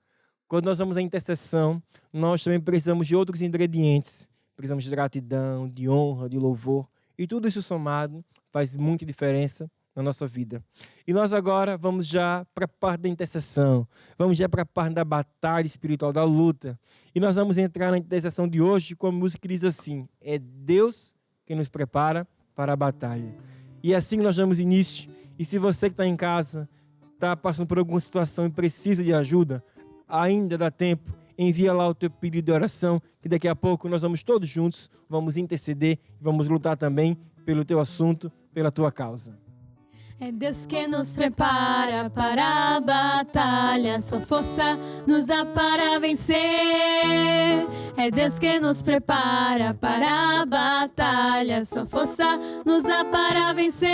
Quando nós vamos à intercessão, nós também precisamos de outros ingredientes. Precisamos de gratidão, de honra, de louvor. E tudo isso somado faz muita diferença na nossa vida. E nós agora vamos já para a parte da intercessão. Vamos já para a parte da batalha espiritual, da luta. E nós vamos entrar na intercessão de hoje com a música que diz assim: é Deus quem nos prepara para a batalha. E assim nós damos início. E se você que está em casa, está passando por alguma situação e precisa de ajuda, ainda dá tempo. Envia lá o teu pedido de oração, que daqui a pouco nós vamos todos juntos, vamos interceder, vamos lutar também pelo teu assunto, pela tua causa. É Deus que nos prepara para a batalha, sua força nos dá para vencer. É Deus que nos prepara para a batalha, sua força nos dá para vencer.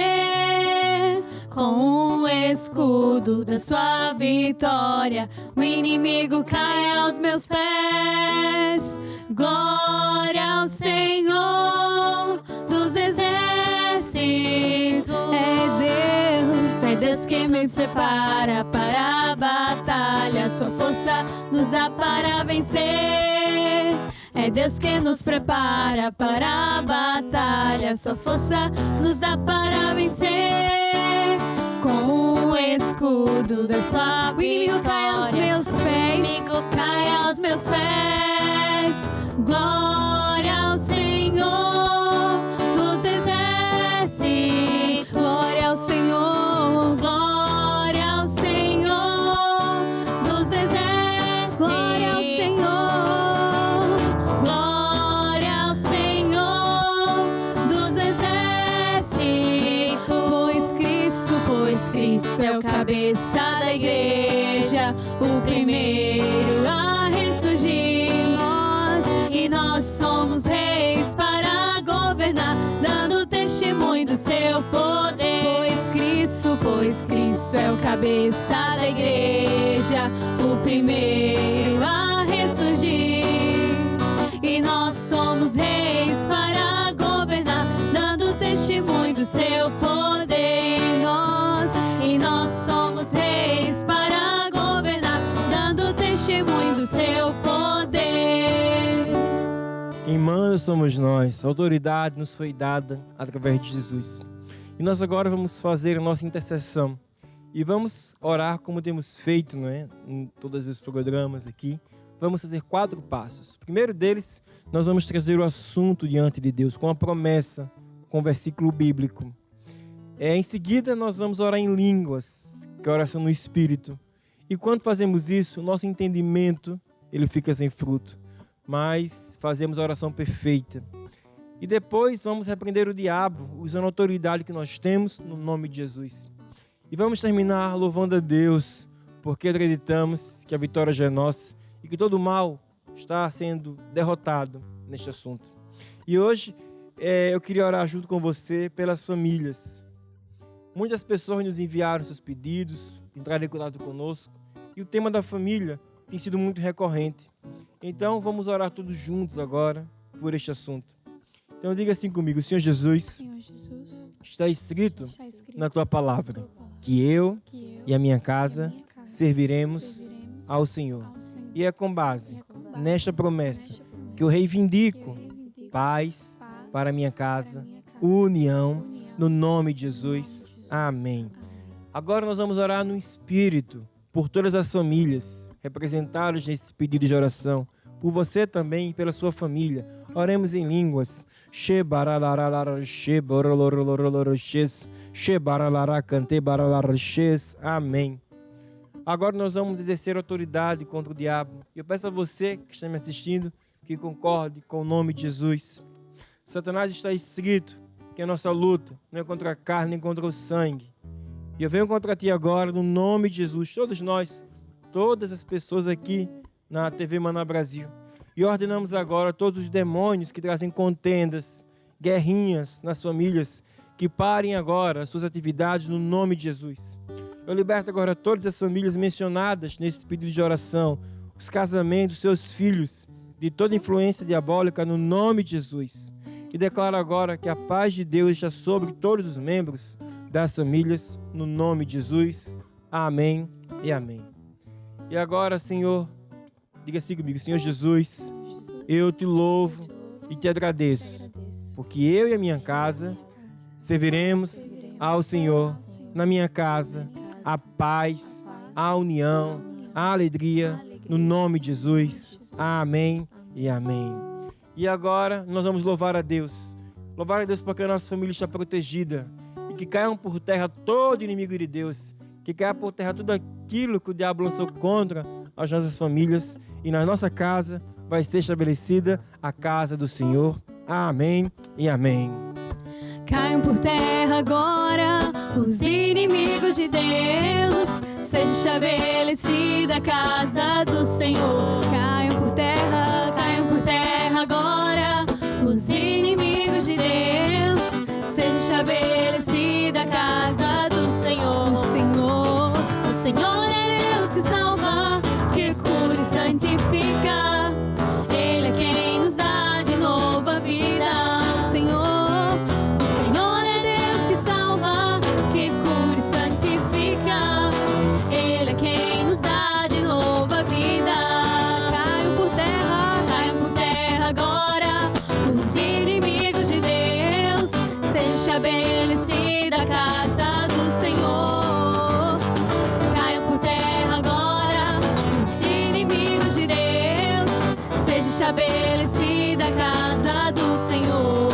Com o escudo da sua vitória, o inimigo cai aos meus pés. Glória ao Senhor dos exércitos. É Deus que nos prepara para a batalha, sua força nos dá para vencer. É Deus que nos prepara para a batalha, sua força nos dá para vencer. Com o escudo da sua vitória, o inimigo cai aos meus pés. O inimigo cai aos meus pés. Glória Cristo é o cabeça da igreja, o primeiro a ressurgir. Nós somos reis para governar, dando testemunho do seu poder. Pois Cristo é o cabeça da igreja, o primeiro a ressurgir. E nós somos reis para governar, dando testemunho do seu poder em nós. E nós somos reis para governar, dando testemunho do seu poder. Quem manda somos nós, a autoridade nos foi dada através de Jesus. E nós agora vamos fazer a nossa intercessão. E vamos orar como temos feito, não é? Em todos os programas aqui. Vamos fazer 4 passos. O primeiro deles, nós vamos trazer o assunto diante de Deus, com a promessa, com o versículo bíblico. Em seguida, nós vamos orar em línguas, que é a oração no Espírito. E quando fazemos isso, o nosso entendimento ele fica sem fruto. Mas fazemos a oração perfeita. E depois vamos repreender o diabo, usando a autoridade que nós temos no nome de Jesus. E vamos terminar louvando a Deus, porque acreditamos que a vitória já é nossa e que todo o mal está sendo derrotado neste assunto. E hoje eu queria orar junto com você pelas famílias. Muitas pessoas nos enviaram seus pedidos, entraram em contato conosco, e o tema da família tem sido muito recorrente. Então vamos orar todos juntos agora por este assunto. Então diga assim comigo: Senhor Jesus, está escrito na tua palavra que eu e a minha casa serviremos ao Senhor. E é com base nesta promessa que eu reivindico paz para a minha casa, união, no nome de Jesus. Amém. Agora nós vamos orar no Espírito por todas as famílias representadas nesse pedido de oração, por você também e pela sua família. Oremos em línguas. Amém. Agora nós vamos exercer autoridade contra o diabo. Eu peço a você que está me assistindo que concorde com o nome de Jesus. Satanás, está escrito que a nossa luta não é contra a carne nem contra o sangue. E eu venho contra ti agora no nome de Jesus. Todos nós, todas as pessoas aqui na TV Maná Brasil. E ordenamos agora a todos os demônios que trazem contendas, guerrinhas nas famílias, que parem agora as suas atividades no nome de Jesus. Eu liberto agora todas as famílias mencionadas nesse pedido de oração, os casamentos, seus filhos, de toda influência diabólica no nome de Jesus. E declaro agora que a paz de Deus está sobre todos os membros das famílias, no nome de Jesus. Amém e amém. E agora, Senhor, diga assim comigo: Senhor Jesus, eu te louvo e te agradeço, porque eu e a minha casa serviremos ao Senhor. Na minha casa, a paz, a união, a alegria, no nome de Jesus. Amém e amém. E agora nós vamos louvar a Deus. Louvar a Deus porque a nossa família está protegida. E que caiam por terra todo inimigo de Deus. Que caia por terra tudo aquilo que o diabo lançou contra as nossas famílias. E na nossa casa vai ser estabelecida a casa do Senhor. Amém e amém. Caiam por terra agora os inimigos de Deus. Seja estabelecida a casa do Senhor. Caiam por terra agora os inimigos de Deus. Seja estabelecida a casa do Senhor. O Senhor é Deus que salva, que cura e santifica. Ele é quem nos dá de novo a vida. O Senhor é Deus que salva, que cura e santifica. Ele é quem nos dá de novo a vida. Caiam por terra agora os inimigos de Deus. Seja estabelecida a casa do Senhor. Caiam por terra agora os inimigos de Deus. Seja estabelecida a casa do Senhor.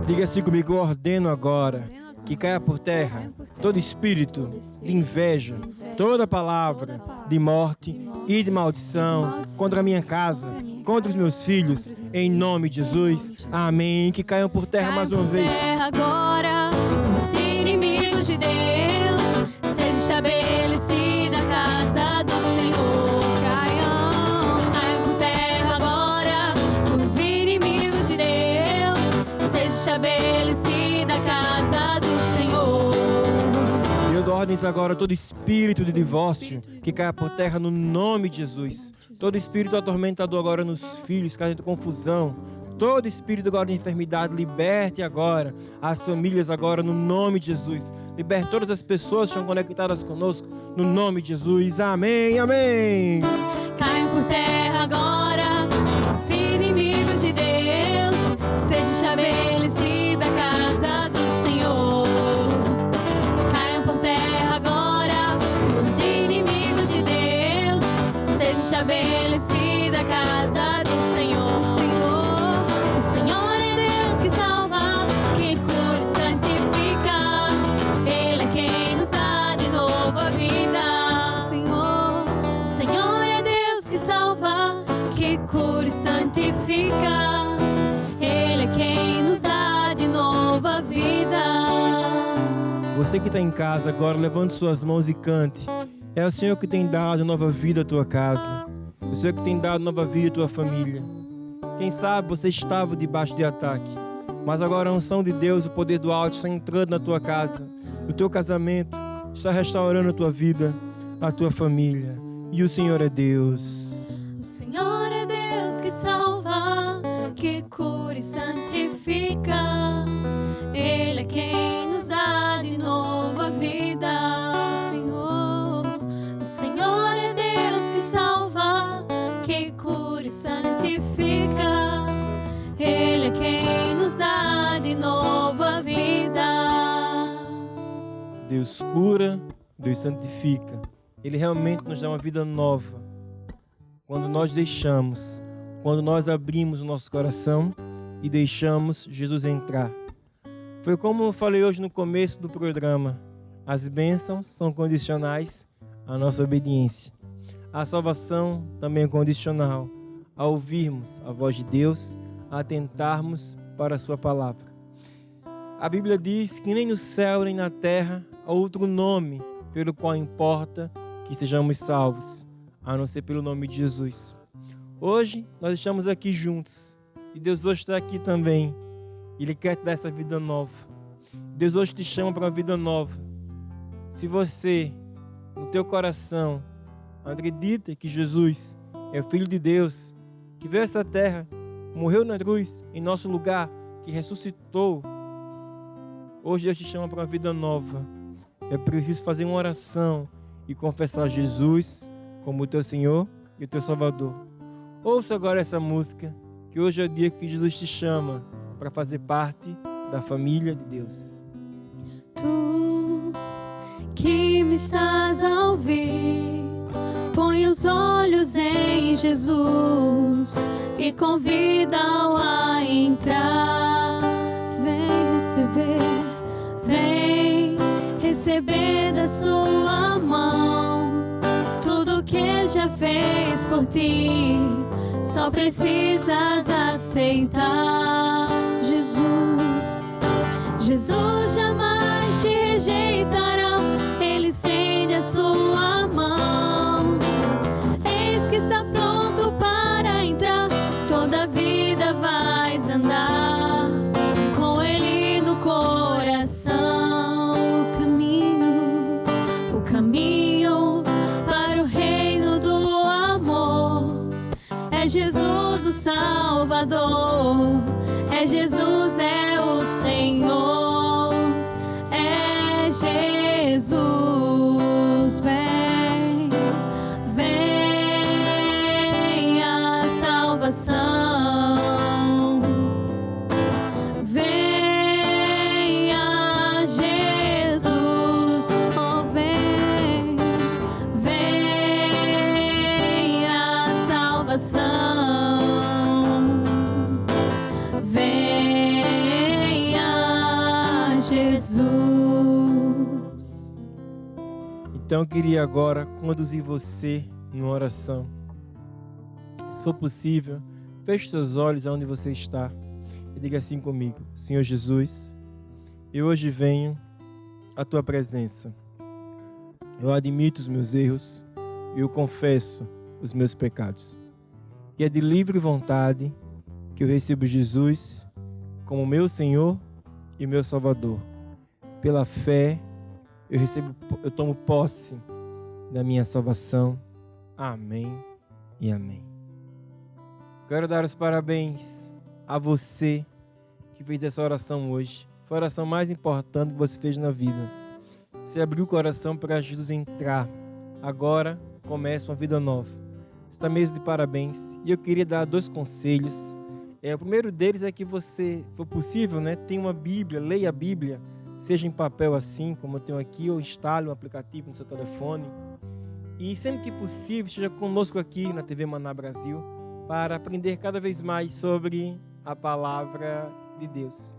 Diga assim comigo: eu ordeno agora que caia por terra todo espírito de inveja, toda palavra de morte e de maldição contra a minha casa, contra os meus filhos, em nome de Jesus. Amém. Que caiam por terra mais uma vez. Agora os inimigos de Deus. estabelecida a casa do Senhor. Caiam por terra agora os inimigos de Deus. Seja estabelecida a casa do Senhor. Eu dou ordens agora a todo espírito de divórcio que caia por terra no nome de Jesus. Todo espírito atormentador agora nos filhos, causando confusão. Todo espírito agora de enfermidade, liberte agora as famílias agora no nome de Jesus. Liberte todas as pessoas que estão conectadas conosco no nome de Jesus. Amém, amém. Caiam por terra agora os inimigos de Deus. Seja estabelecida a casa do Senhor. Caiam por terra agora os inimigos de Deus. Seja estabelecida a casa do Senhor. O Senhor é Deus que salva, que cura e santifica. Ele é quem nos dá de novo a vida. O Senhor é Deus que salva, que cura e santifica. Ele é quem nos dá de novo a vida. Você que está em casa agora, levante suas mãos e cante. É o Senhor que tem dado nova vida à tua casa. É o Senhor que tem dado nova vida à tua família. Quem sabe você estava debaixo de ataque, mas agora a unção de Deus, o poder do alto está entrando na tua casa, no teu casamento, está restaurando a tua vida, a tua família. E o Senhor é Deus. O Senhor é Deus que salva, que cura e santifica. Ele é quem nos dá de novo a vida. O Senhor é Deus que salva, que cura e santifica. Ele é quem nos dá de novo a vida. Deus cura, Deus santifica. Ele realmente nos dá uma vida nova. Quando nós deixamos, quando nós abrimos o nosso coração e deixamos Jesus entrar. Foi como eu falei hoje no começo do programa. As bênçãos são condicionais à nossa obediência. A salvação também é condicional a ouvirmos a voz de Deus, a atentarmos para a sua palavra. A Bíblia diz que nem no céu nem na terra há outro nome pelo qual importa que sejamos salvos, a não ser pelo nome de Jesus. Hoje nós estamos aqui juntos e Deus hoje está aqui também. Ele quer te dar essa vida nova. Deus hoje te chama para uma vida nova. Se você, no teu coração, acredita que Jesus é o Filho de Deus, que veio a essa terra, morreu na cruz em nosso lugar, que ressuscitou, hoje Deus te chama para uma vida nova. É preciso fazer uma oração e confessar Jesus como o teu Senhor e o teu Salvador. Ouça agora essa música, que hoje é o dia que Jesus te chama para fazer parte da família de Deus. Tu que me estás a ouvir, põe os olhos em Jesus e convida-o a entrar. Vem receber da sua mão tudo que Ele já fez por ti. Só precisas aceitar. Jesus jamais te rejeitará. Ele estende a sua mão. Eis que está pronto para entrar. Toda a vida vais andar com Ele no coração. O caminho para o reino do amor. É Jesus o Salvador. É Jesus, é o Senhor. É Jesus. Vem a salvação. Vem a Jesus. Oh, vem a salvação. Jesus. Então eu queria agora conduzir você numa oração. Se for possível, feche seus olhos aonde você está e diga assim comigo: Senhor Jesus, eu hoje venho à tua presença. eu admito os meus erros e eu confesso os meus pecados. E é de livre vontade que eu recebo Jesus como meu Senhor e meu Salvador. Pela fé, eu tomo posse da minha salvação. Amém e amém. Quero dar os parabéns a você que fez essa oração hoje. Foi a oração mais importante que você fez na vida. Você abriu o coração para Jesus entrar. Agora começa uma vida nova. Você está mesmo de parabéns. E eu queria dar 2 conselhos. O primeiro deles é que você, for possível, tenha uma Bíblia, leia a Bíblia, seja em papel assim, como eu tenho aqui, ou instale um aplicativo no seu telefone. E sempre que possível, esteja conosco aqui na TV Maná Brasil, para aprender cada vez mais sobre a palavra de Deus.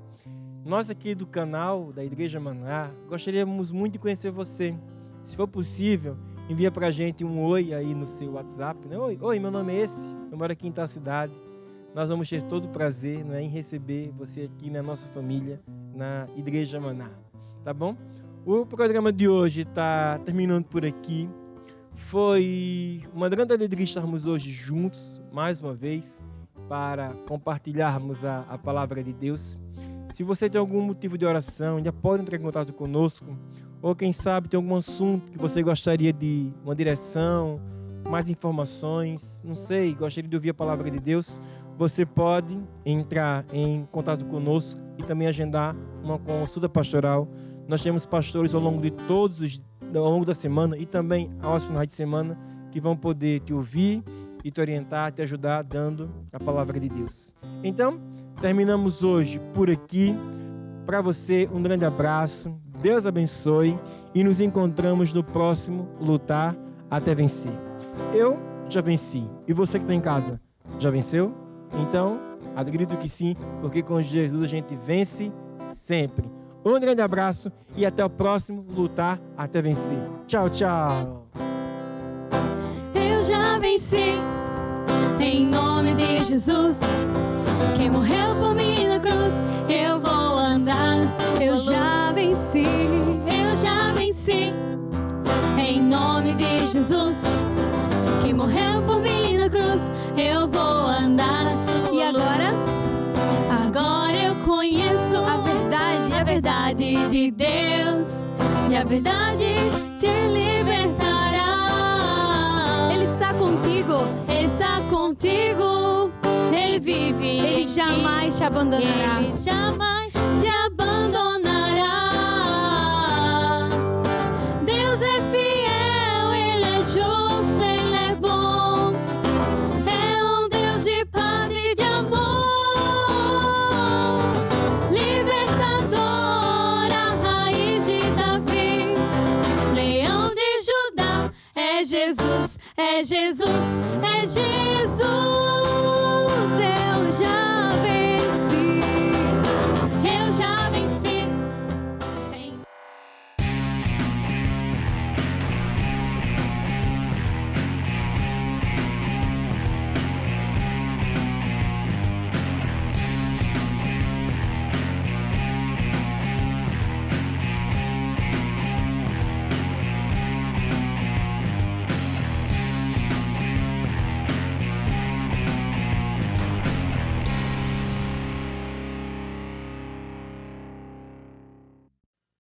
Nós aqui do canal da Igreja Maná gostaríamos muito de conhecer você. Se for possível, envia para a gente um oi aí no seu WhatsApp. Oi, meu nome é esse, eu moro aqui em tal cidade. Nós vamos ter todo o prazer em receber você aqui na nossa família, na Igreja Maná. Tá bom? O programa de hoje está terminando por aqui. Foi uma grande alegria estarmos hoje juntos, mais uma vez, para compartilharmos a palavra de Deus. Se você tem algum motivo de oração, já pode entrar em contato conosco. Ou quem sabe tem algum assunto que você gostaria de uma direção, mais informações, não sei, gostaria de ouvir a palavra de Deus. Você pode entrar em contato conosco e também agendar uma consulta pastoral. Nós temos pastores ao longo da semana e também aos finais de semana que vão poder te ouvir e te orientar, te ajudar dando a palavra de Deus. Então, terminamos hoje por aqui. Para você, um grande abraço. Deus abençoe e nos encontramos no próximo Lutar até Vencer. Eu já venci. E você que está em casa, já venceu? Então, acredito que sim, porque com Jesus a gente vence sempre. Um grande abraço e até o próximo Lutar até Vencer. Tchau, tchau. Eu já venci, em nome de Jesus. Quem morreu por mim na cruz, eu vou andar. Eu já venci, em nome de Jesus. Quem morreu por mim na cruz, eu vou andar. E agora eu conheço a verdade de Deus. E a verdade te libertará. Ele está contigo, Ele vive. Ele jamais te abandonará. Ele jamais te abandonará. Deus é fiel, Ele é justo, Ele é bom. É um Deus de paz e de amor. Libertador, a raiz de Davi, Leão de Judá. É Jesus, é Jesus, é Jesus.